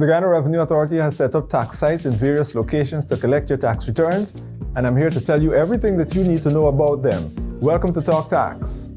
The Guyana Revenue Authority has set up tax sites in various locations to collect your tax returns, and I'm here to tell you everything that you need to know about them. Welcome to Talk Tax.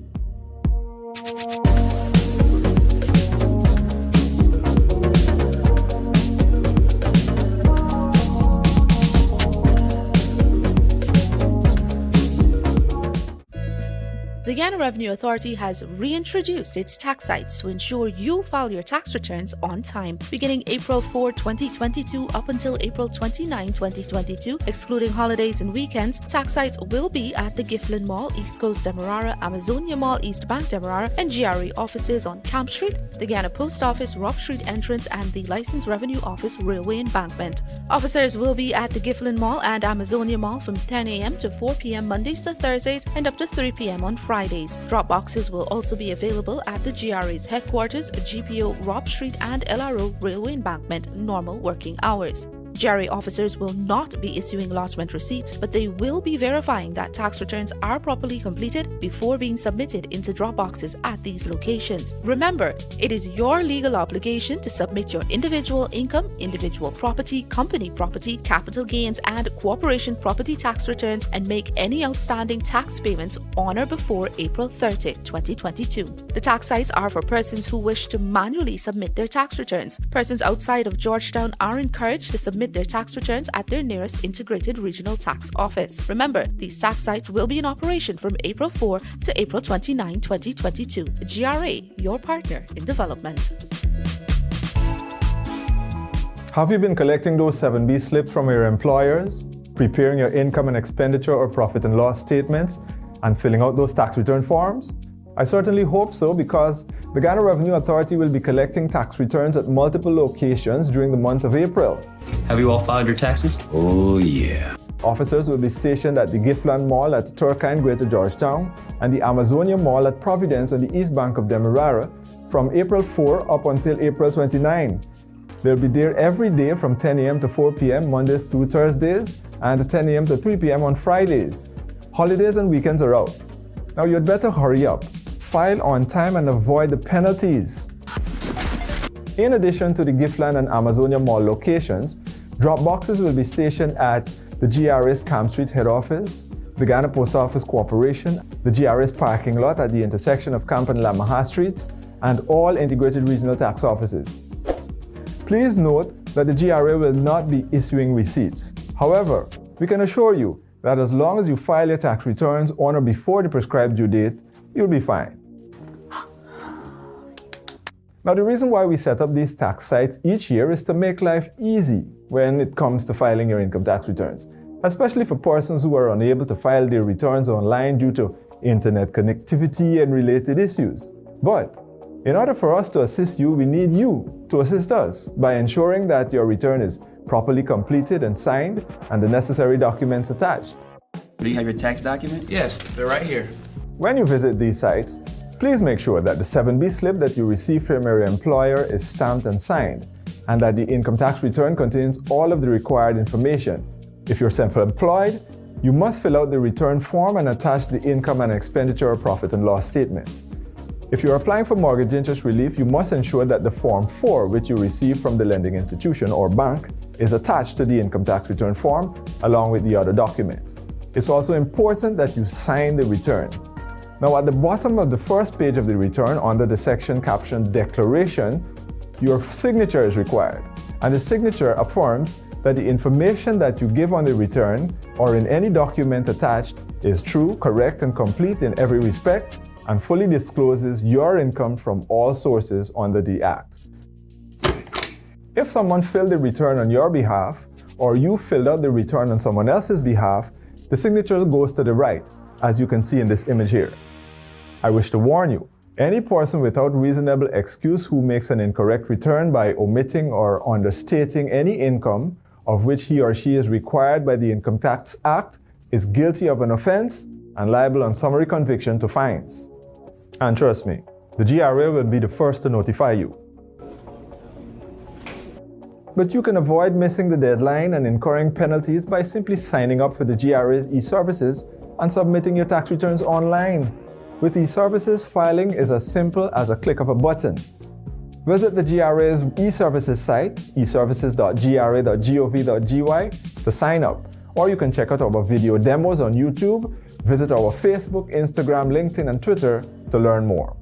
The Guyana Revenue Authority has reintroduced its tax sites to ensure you file your tax returns on time. Beginning April 4, 2022 up until April 29, 2022, excluding holidays and weekends, tax sites will be at the Gifflin Mall, East Coast Demerara, Amazonia Mall, East Bank Demerara, and GRE offices on Camp Street, the Guyana Post Office, Rob Street entrance, and the Licensed Revenue Office Railway Embankment. Officers will be at the Gifflin Mall and Amazonia Mall from 10 a.m. to 4 p.m. Mondays to Thursdays and up to 3 p.m. on Fridays. Drop boxes will also be available at the GRA's headquarters, GPO, Rob Street, and LRO Railway Embankment, normal working hours. GRA officers will not be issuing lodgement receipts, but they will be verifying that tax returns are properly completed before being submitted into drop boxes at these locations. Remember, it is your legal obligation to submit your individual income, individual property, company property, capital gains, and corporation property tax returns and make any outstanding tax payments on or before April 30, 2022. The tax sites are for persons who wish to manually submit their tax returns. Persons outside of Georgetown are encouraged to submit their tax returns at their nearest integrated regional tax office. Remember, these tax sites will be in operation from April 4 to April 29, 2022. GRA, your partner in development. Have you been collecting those 7B slips from your employers, preparing your income and expenditure or profit and loss statements, and filling out those tax return forms? I certainly hope so, because the Guyana Revenue Authority will be collecting tax returns at multiple locations during the month of April. Have you all filed your taxes? Oh yeah. Officers will be stationed at the Giffland Mall at Turkine, Greater Georgetown, and the Amazonia Mall at Providence on the East Bank of Demerara from April 4 up until April 29. They'll be there every day from 10 a.m. to 4 p.m. Mondays through Thursdays, and 10 a.m. to 3 p.m. on Fridays. Holidays and weekends are out. Now you'd better hurry up. File on time and avoid the penalties. In addition to the Giffland and Amazonia Mall locations, drop boxes will be stationed at the GRA's Camp Street head office, the Guyana Post Office Corporation, the GRA's parking lot at the intersection of Camp and Lamaha Streets, and all integrated regional tax offices. Please note that the GRA will not be issuing receipts. However, we can assure you that as long as you file your tax returns on or before the prescribed due date, you'll be fine. Now, the reason why we set up these tax sites each year is to make life easy when it comes to filing your income tax returns, especially for persons who are unable to file their returns online due to internet connectivity and related issues. But in order for us to assist you, we need you to assist us by ensuring that your return is properly completed and signed and the necessary documents attached. Do you have your tax document? Yes, they're right here. When you visit these sites, please make sure that the 7B slip that you receive from your employer is stamped and signed, and that the income tax return contains all of the required information. If you're self-employed, you must fill out the return form and attach the income and expenditure or profit and loss statements. If you're applying for mortgage interest relief, you must ensure that the Form 4, which you receive from the lending institution or bank, is attached to the income tax return form along with the other documents. It's also important that you sign the return. Now, at the bottom of the first page of the return, under the section captioned Declaration, your signature is required. And the signature affirms that the information that you give on the return or in any document attached is true, correct, and complete in every respect, and fully discloses your income from all sources under the Act. If someone filled the return on your behalf, or you filled out the return on someone else's behalf, the signature goes to the right, as you can see in this image here. I wish to warn you, any person without reasonable excuse who makes an incorrect return by omitting or understating any income of which he or she is required by the Income Tax Act is guilty of an offense and liable on summary conviction to fines. And trust me, the GRA will be the first to notify you. But you can avoid missing the deadline and incurring penalties by simply signing up for the GRA's e-services and submitting your tax returns online. With e-services, filing is as simple as a click of a button. Visit the GRA's e-services site, eservices.gra.gov.gy, to sign up. Or you can check out our video demos on YouTube, visit our Facebook, Instagram, LinkedIn, and Twitter to learn more.